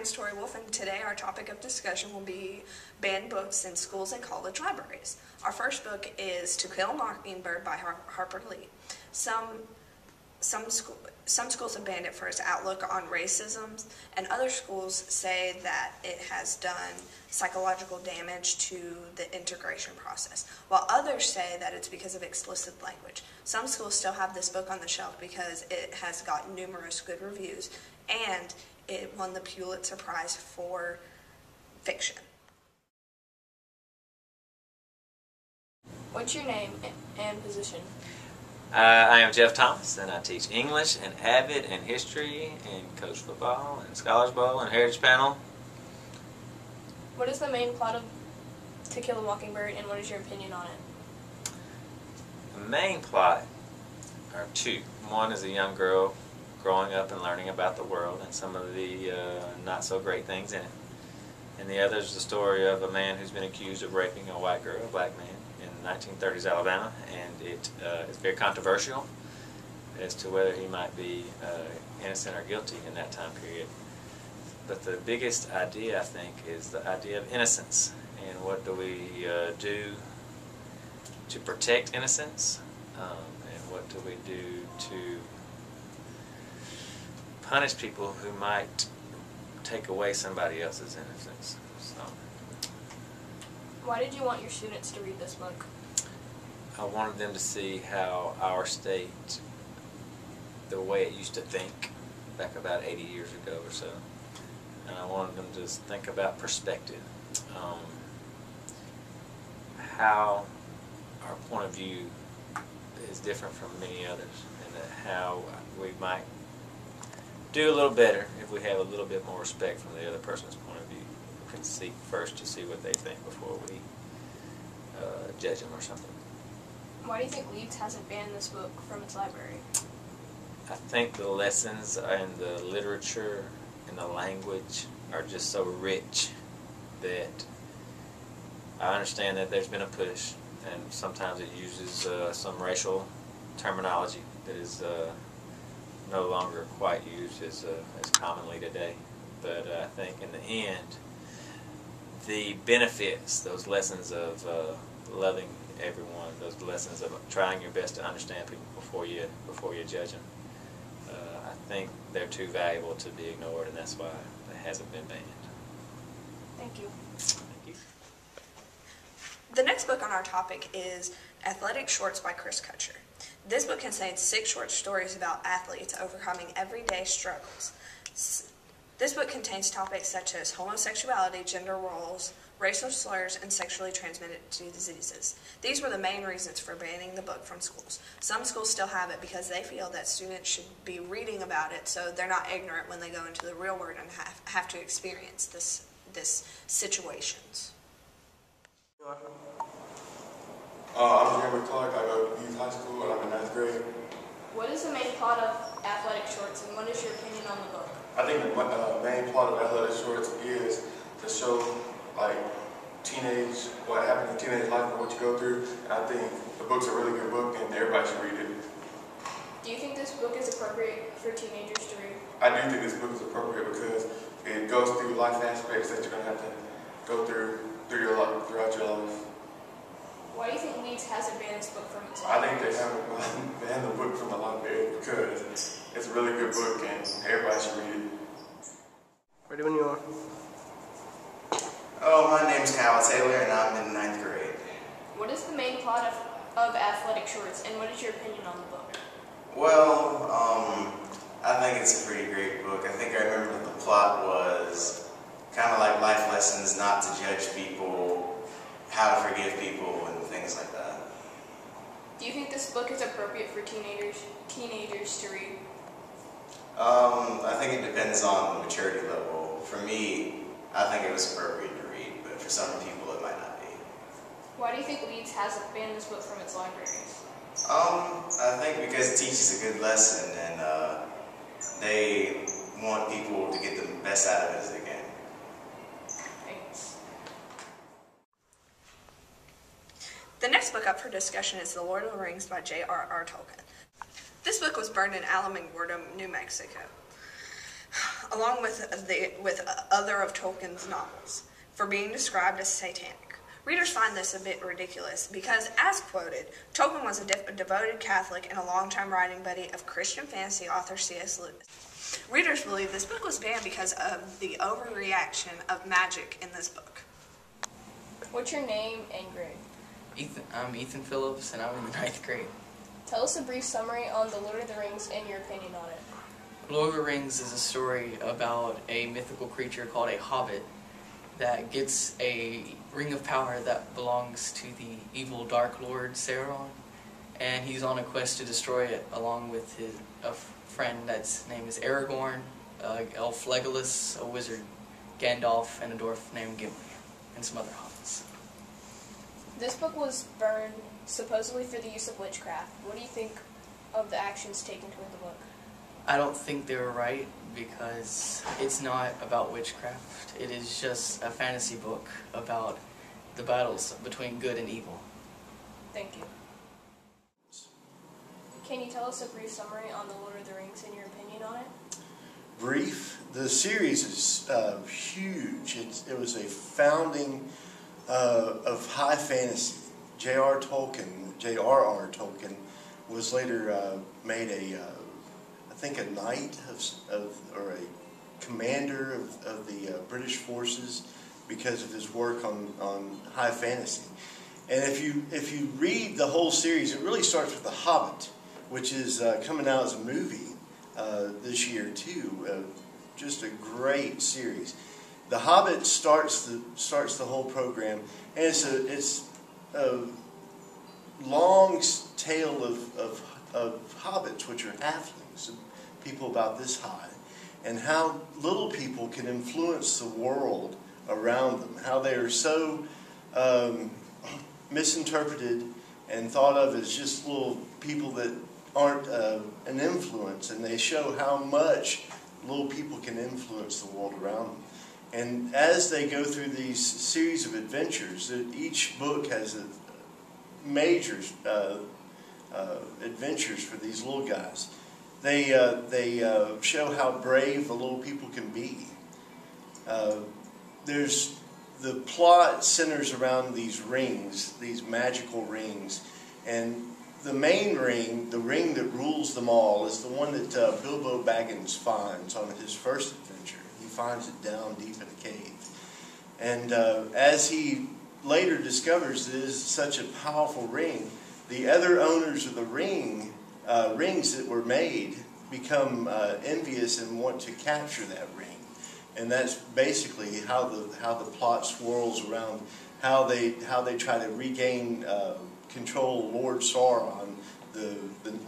am Tori Wolf, and today our topic of discussion will be banned books in schools and college libraries. Our first book is To Kill a Mockingbird by Harper Lee. Some schools have banned it for its outlook on racism, and other schools say that it has done psychological damage to the integration process, while others say that it's because of explicit language. Some schools still have this book on the shelf because it has gotten numerous good reviews, and it won the Pulitzer Prize for fiction. What's your name and position? I am Jeff Thomas, and I teach English and AVID and history and coach football and Scholars Bowl and Heritage Panel. What is the main plot of To Kill a Mockingbird, and what is your opinion on it? The main plot are two. One is a young girl growing up and learning about the world and some of the not so great things in it. And the other is the story of a man who's been accused of raping a white girl, a black man, in 1930s Alabama, and it is very controversial as to whether he might be innocent or guilty in that time period. But the biggest idea, I think, is the idea of innocence, and what do we do to protect innocence, and what do we do to punish people who might take away somebody else's innocence. So, why did you want your students to read this book? I wanted them to see how our state, the way it used to think back about 80 years ago or so, and I wanted them to think about perspective, how our point of view is different from many others, and that how we might do a little better if we have a little bit more respect from the other person's point of view. We can seek first to see what they think before we judge them or something. Why do you think Leeds hasn't banned this book from its library? I think the lessons and the literature and the language are just so rich that I understand that there's been a push, and sometimes it uses some racial terminology that is no longer quite used as commonly today. But I think in the end, the benefits, those lessons of loving everyone, those lessons of trying your best to understand people before you judge them, I think they're too valuable to be ignored, and that's why it hasn't been banned. Thank you. Thank you. The next book on our topic is Athletic Shorts by Chris Kutcher. This book contains 6 short stories about athletes overcoming everyday struggles. This book contains topics such as homosexuality, gender roles, racial slurs, and sexually transmitted diseases. These were the main reasons for banning the book from schools. Some schools still have it because they feel that students should be reading about it so they're not ignorant when they go into the real world and have to experience this situations. I'm Jeremy Clark. I go to Youth High School, and I'm in 9th grade. What is the main plot of Athletic Shorts, and what is your opinion on the book? I think the main plot of Athletic Shorts is to show, like, what happened in teenage life and what you go through. And I think the book's a really good book, and everybody should read it. Do you think this book is appropriate for teenagers to read? I do think this book is appropriate because it goes through life aspects that you're going to have to go through throughout your life. Why do you think Leeds hasn't banned this book from its library? I library? think they haven't banned the book from the library because it's a really good book and everybody should read it. Ready when you are. Oh, my name's Kyle Taylor and I'm in 9th grade. What is the main plot of Athletic Shorts, and what is your opinion on the book? Well, I think it's a pretty great book. I think I remember that the plot was kind of like life lessons, not to judge people, how to forgive people, and things like that. Do you think this book is appropriate for teenagers to read? I think it depends on the maturity level. For me, I think it was appropriate to read, but for some people it might not be. Why do you think Leeds hasn't banned this book from its libraries? I think because it teaches a good lesson, and they want people to get the best out of it as they can. Thanks. The next book up for discussion is The Lord of the Rings by J.R.R. Tolkien. This book was burned in Alamogordo, New Mexico. along with other of Tolkien's novels, for being described as satanic. Readers find this a bit ridiculous because, as quoted, Tolkien was a devoted Catholic and a longtime writing buddy of Christian fantasy author C.S. Lewis. Readers believe this book was banned because of the overreaction of magic in this book. What's your name and grade? I'm Ethan Phillips, and I'm in the 9th grade. Tell us a brief summary on The Lord of the Rings and your opinion on it. Lord of the Rings is a story about a mythical creature called a hobbit that gets a ring of power that belongs to the evil Dark Lord Sauron, and he's on a quest to destroy it along with a friend that's name is Aragorn, elf Legolas, a wizard Gandalf, and a dwarf named Gimli, and some other hobbits. This book was burned supposedly for the use of witchcraft. What do you think of the actions taken toward the book? I don't think they were right because it's not about witchcraft. It is just a fantasy book about the battles between good and evil. Thank you. Can you tell us a brief summary on The Lord of the Rings and your opinion on it? Brief? The series is huge. It was a founding of high fantasy. J.R.R. Tolkien was later made I think a knight or a commander of the British forces because of his work on high fantasy. And if you read the whole series, it really starts with The Hobbit, which is coming out as a movie this year too. Just a great series. The Hobbit starts the whole program, and it's a long tale of hobbits, which are halflings, people about this high, and how little people can influence the world around them, how they are so misinterpreted and thought of as just little people that aren't an influence, and they show how much little people can influence the world around them. And as they go through these series of adventures, each book has a major adventures for these little guys. They show how brave the little people can be. The plot centers around these rings, these magical rings, and the main ring, the ring that rules them all, is the one that Bilbo Baggins finds on his first adventure. He finds it down deep in a cave. And as he later discovers it is such a powerful ring, the other owners of the rings that were made become envious and want to capture that ring. And that's basically how the plot swirls around how they try to regain control of Lord Sauron. The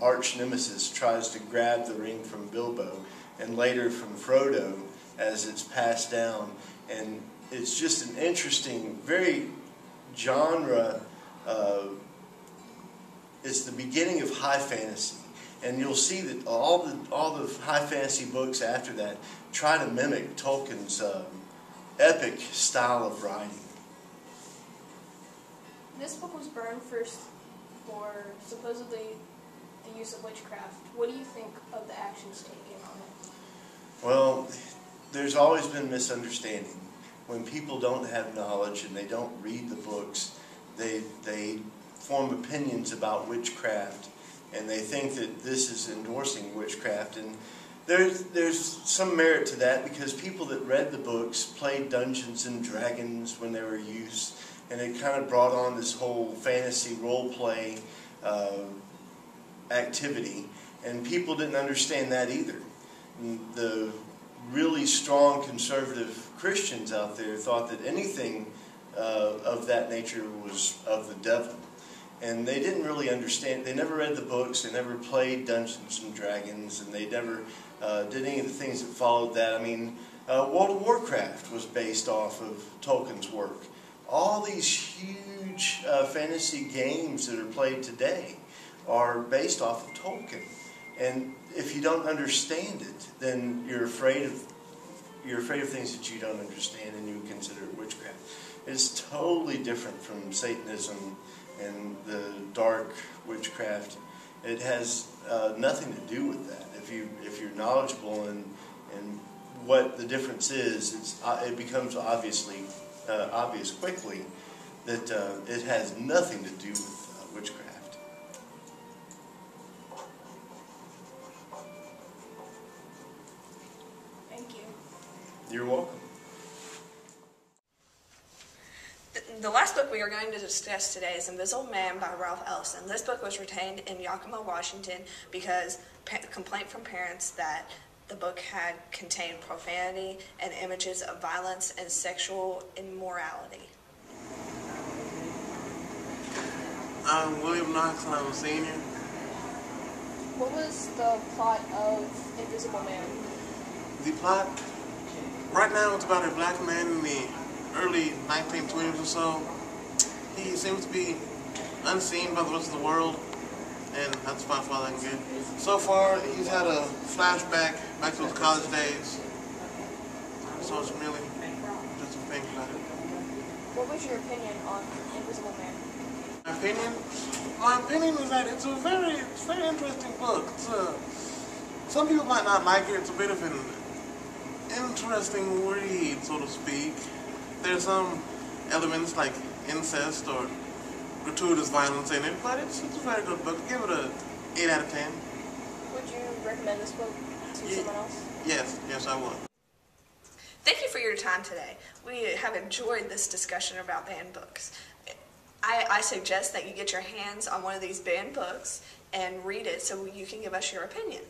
arch nemesis tries to grab the ring from Bilbo, and later from Frodo as it's passed down. And it's just an interesting, very genre. It's the beginning of high fantasy, and you'll see that all the high fantasy books after that try to mimic Tolkien's epic style of writing. This book was burned first for supposedly the use of witchcraft. What do you think of the actions taken on it? Well, there's always been misunderstanding. When people don't have knowledge and they don't read the books, they form opinions about witchcraft, and they think that this is endorsing witchcraft. And there's some merit to that, because people that read the books played Dungeons and Dragons when they were youths, and it kind of brought on this whole fantasy role play activity, and people didn't understand that either. And the really strong conservative Christians out there thought that anything of that nature was of the devil. And they didn't really understand. They never read the books. They never played Dungeons and Dragons, and they never did any of the things that followed that. I mean, World of Warcraft was based off of Tolkien's work. All these huge fantasy games that are played today are based off of Tolkien. And if you don't understand it, then you're afraid of things that you don't understand, and you consider it witchcraft. It's totally different from Satanism and the dark witchcraft. It has nothing to do with that. If you're knowledgeable and what the difference is, it becomes obvious quickly that it has nothing to do with witchcraft. Thank you. You're welcome. The last book we are going to discuss today is Invisible Man by Ralph Ellison. This book was retained in Yakima, Washington because complaint from parents that the book had contained profanity and images of violence and sexual immorality. I'm William Knox and I'm a senior. What was the plot of Invisible Man? The plot, right now it's about a black man in the early 1920s or so. He seems to be unseen by the rest of the world, and that's about all I can get. So far, he's had a flashback back to his college days, so it's really just some things about it. What was your opinion on Invisible Man? My opinion is that it's a very interesting book. Some people might not like it. It's a bit of an interesting read, so to speak. There's some elements like incest or gratuitous violence in it, but it's a very good book. Give it a 8 out of 10. Would you recommend this book to someone else? Yes, I would. Thank you for your time today. We have enjoyed this discussion about banned books. I suggest that you get your hands on one of these banned books and read it so you can give us your opinion.